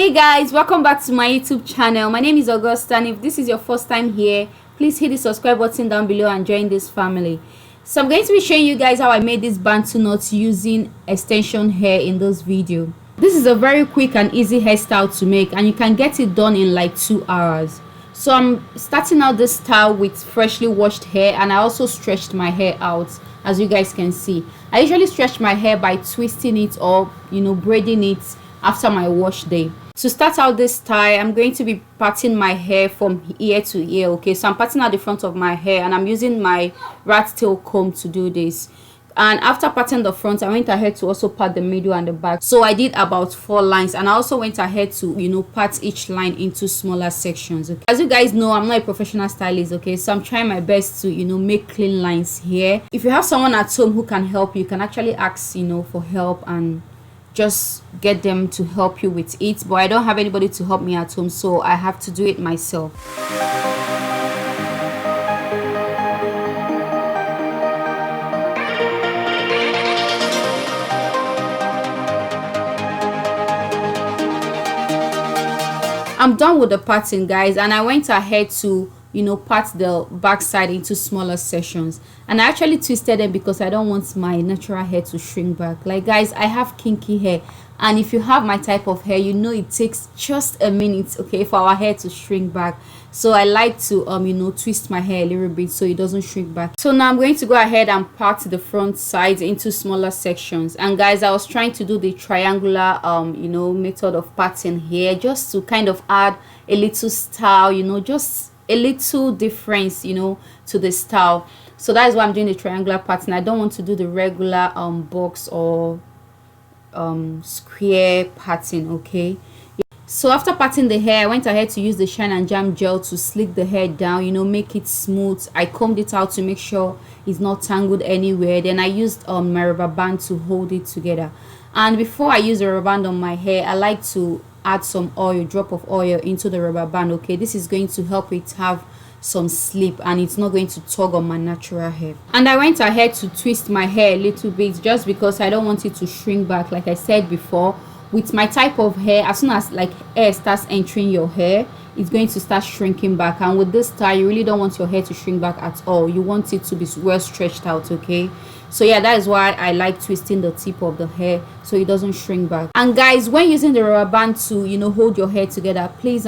Hey guys, welcome back to my YouTube channel. My name is Augusta, and if this is your first time here, please hit the subscribe button down below and join this family. So I'm going to be showing you guys how I made this bantu knot using extension hair in this video. This is a very quick and easy hairstyle to make, and you can get it done in like 2 hours. So I'm starting out this style with freshly washed hair, and I also stretched my hair out, as you guys can see. I usually stretch my hair by twisting it or braiding it after my wash day. To start out this style, I'm going to be parting my hair from ear to ear. Okay, so I'm parting out the front of my hair, and I'm using my rat tail comb to do this. And after parting the front, I went ahead to also part the middle and the back. So I did about 4 lines, and I also went ahead to part each line into smaller sections. Okay, as you guys know, I'm not a professional stylist. Okay, so I'm trying my best to make clean lines here. If you have someone at home who can help you, can actually ask for help and just get them to help you with it. But I don't have anybody to help me at home, so I have to do it myself. I'm done with the parting, guys, and I went ahead to part the back side into smaller sections, and I actually twisted them because I don't want my natural hair to shrink back. Like, guys, I have kinky hair, and if you have my type of hair, it takes just a minute, okay, for our hair to shrink back. So I like to twist my hair a little bit so it doesn't shrink back. So now I'm going to go ahead and part the front sides into smaller sections. And guys, I was trying to do the triangular method of parting here, just to kind of add a little style, just a little difference to the style. So that is why I'm doing the triangular pattern. I don't want to do the regular box or square pattern. Okay, so after parting the hair, I went ahead to use the shine and jam gel to slick the hair down, make it smooth. I combed it out to make sure it's not tangled anywhere. Then I used my rubber band to hold it together. And before I use the rubber band on my hair, I like to add some oil, drop of oil into the rubber band. Okay, this is going to help it have some slip, and it's not going to tug on my natural hair. And I went ahead to twist my hair a little bit, just because I don't want it to shrink back. Like I said before, with my type of hair, as soon as like air starts entering your hair, it's going to start shrinking back. And with this style, you really don't want your hair to shrink back at all. You want it to be well stretched out. Okay, so yeah, that is why I like twisting the tip of the hair so it doesn't shrink back. And guys, when using the rubber band to hold your hair together, please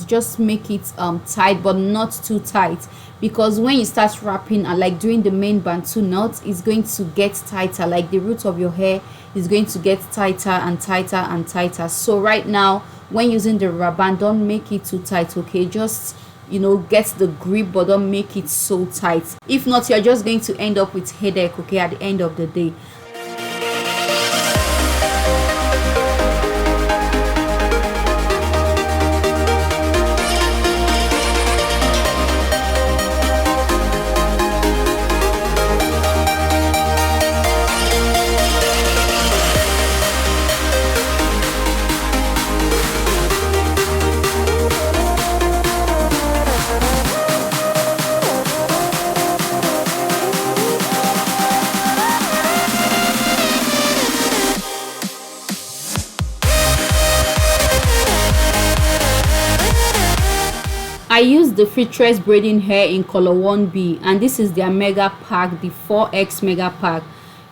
just make it tight, but not too tight, because when you start wrapping and like doing the main bantu knot, it's going to get tighter. Like the root of your hair is going to get tighter and tighter and tighter. So right now, when using the rubber band, don't make it too tight. Okay, just get the grip, but don't make it so tight. If not, you're just going to end up with headache, okay, at the end of the day. I used the Fittress braiding hair in color 1B, and this is their mega pack, the 4x mega pack.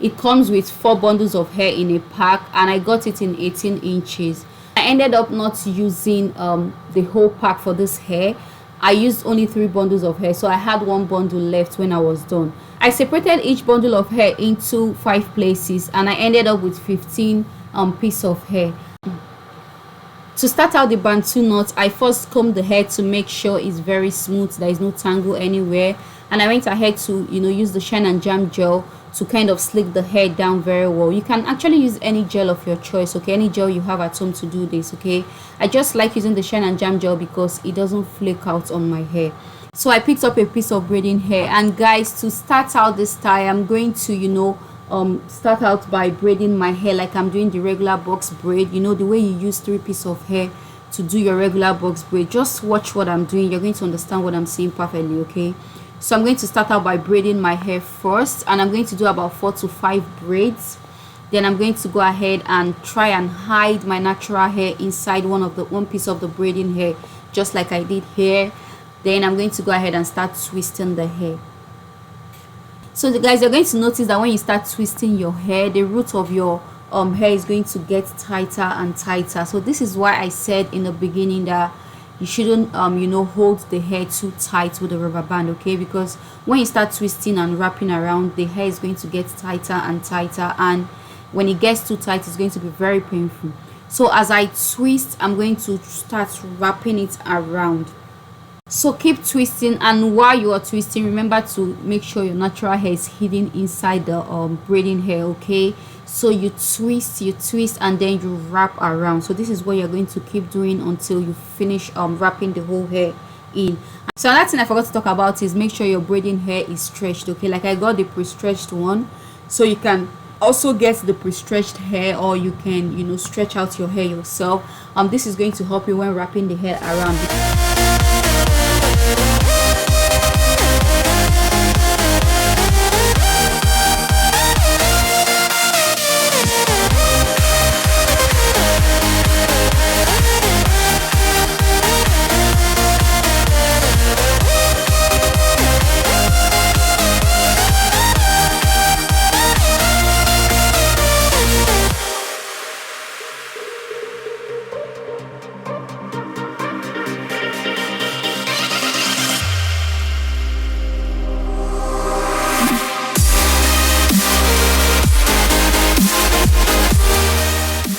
It comes with 4 bundles of hair in a pack, and I got it in 18 inches. I ended up not using the whole pack for this hair. I used only 3 bundles of hair, so I had 1 bundle left when I was done. I separated each bundle of hair into 5 places, and I ended up with 15 pieces of hair. To start out the bantu knot, I first combed the hair to make sure it's very smooth, there is no tangle anywhere. And I went ahead to use the shine and jam gel to kind of slick the hair down very well. You can actually use any gel of your choice, okay, any gel you have at home to do this. Okay, I just like using the shine and jam gel because it doesn't flake out on my hair. So I picked up a piece of braiding hair, and guys, to start out this style, I'm going to start out by braiding my hair like I'm doing the regular box braid. The way you use 3 pieces of hair to do your regular box braid. Just watch what I'm doing, you're going to understand what I'm saying perfectly. Okay, So I'm going to start out by braiding my hair first, and I'm going to do about 4 to 5 braids. Then I'm going to go ahead and try and hide my natural hair inside one piece of the braiding hair, just like I did here. Then I'm going to go ahead and start twisting the hair. So guys, you're going to notice that when you start twisting your hair, the root of your hair is going to get tighter and tighter. So this is why I said in the beginning that you shouldn't hold the hair too tight with the rubber band, okay? Because when you start twisting and wrapping around, the hair is going to get tighter and tighter, and when it gets too tight, it's going to be very painful. So as I twist, I'm going to start wrapping it around. So keep twisting, and while you are twisting, remember to make sure your natural hair is hidden inside the braiding hair, okay? So you twist, and then you wrap around. So this is what you're going to keep doing until you finish wrapping the whole hair in. So another thing I forgot to talk about is make sure your braiding hair is stretched, okay? Like I got the pre-stretched one, so you can also get the pre-stretched hair, or you can stretch out your hair yourself. This is going to help you when wrapping the hair around.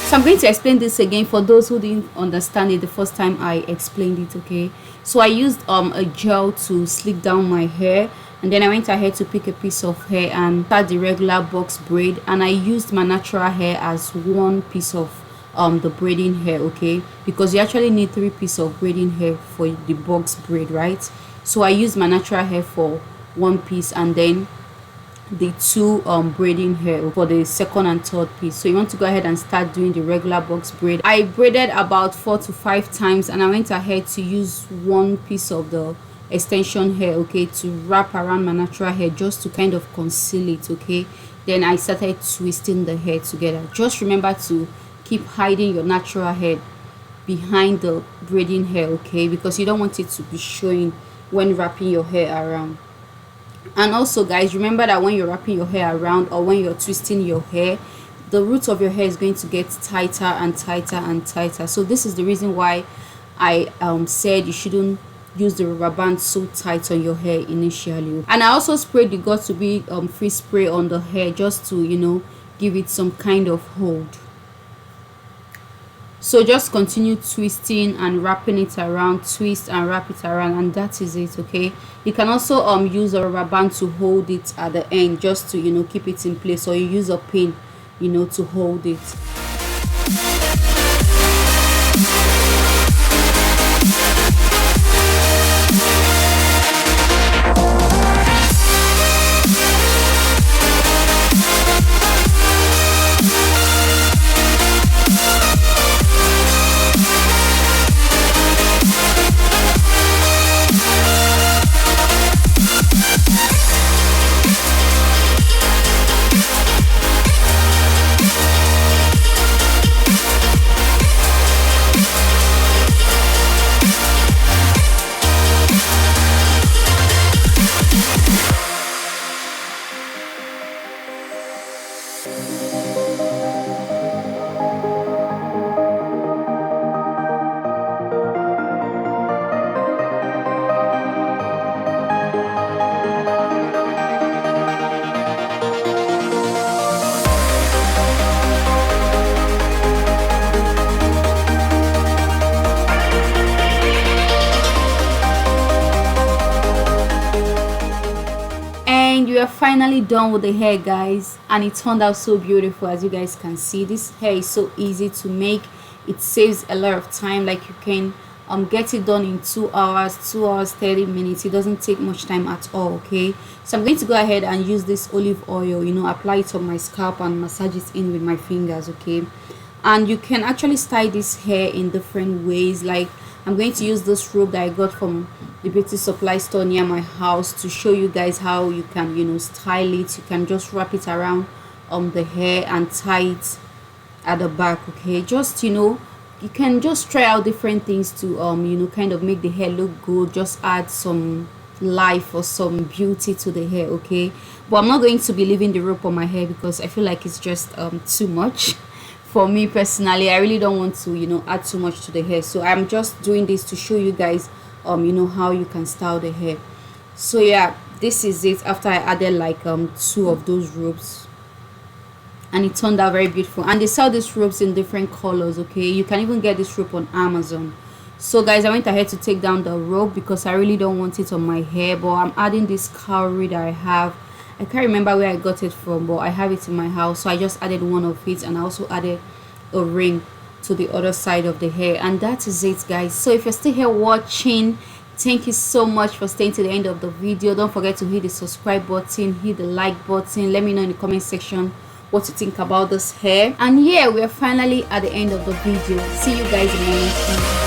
So I'm going to explain this again for those who didn't understand it the first time I explained it, okay? So I used a gel to slick down my hair, and then I went ahead to pick a piece of hair and start the regular box braid, and I used my natural hair as one piece of the braiding hair, okay? Because you actually need 3 pieces of braiding hair for the box braid, right? So I used my natural hair for one piece, and then the 2 braiding hair for the second and third piece. So you want to go ahead and start doing the regular box braid. I braided about 4 to 5 times, and I went ahead to use one piece of the extension hair, okay, to wrap around my natural hair just to kind of conceal it, okay? Then I started twisting the hair together. Just remember to keep hiding your natural hair behind the braiding hair, okay, because you don't want it to be showing when wrapping your hair around. And also guys, remember that when you're wrapping your hair around, or when you're twisting your hair, the roots of your hair is going to get tighter and tighter and tighter. So this is the reason why I said you shouldn't use the rubber band so tight on your hair initially. And I also sprayed the got to be free spray on the hair, just to give it some kind of hold. So just continue twisting and wrapping it around, twist and wrap it around, and that is it, okay? You can also use a rubber band to hold it at the end, just to keep it in place, or you use a pin to hold it. We are finally done with the hair, guys, and it turned out so beautiful. As you guys can see, this hair is so easy to make. It saves a lot of time. Like, you can get it done in 2 hours, 2 hours 30 minutes. It doesn't take much time at all, okay? So I'm going to go ahead and use this olive oil, apply it on my scalp and massage it in with my fingers, okay? And you can actually style this hair in different ways. Like, I'm going to use this rope that I got from the beauty supply store near my house to show you guys how you can style it. You can just wrap it around the hair and tie it at the back. Okay, just you can just try out different things to kind of make the hair look good, just add some life or some beauty to the hair. Okay, but I'm not going to be leaving the rope on my hair because I feel like it's just too much for me personally. I really don't want to add too much to the hair, so I'm just doing this to show you guys how you can style the hair. So yeah, this is it after I added like two of those ropes, and it turned out very beautiful. And they sell these ropes in different colors. Okay, you can even get this rope on Amazon. So guys, I went ahead to take down the rope because I really don't want it on my hair, but I'm adding this cowrie that I have. I can't remember where I got it from, but I have it in my house, so I just added one of it, and I also added a ring to the other side of the hair. And that is it, guys. So if you're still here watching, thank you so much for staying to the end of the video. Don't forget to hit the subscribe button, hit the like button. Let me know in the comment section what you think about this hair. And yeah, we're finally at the end of the video. See you guys in the next one.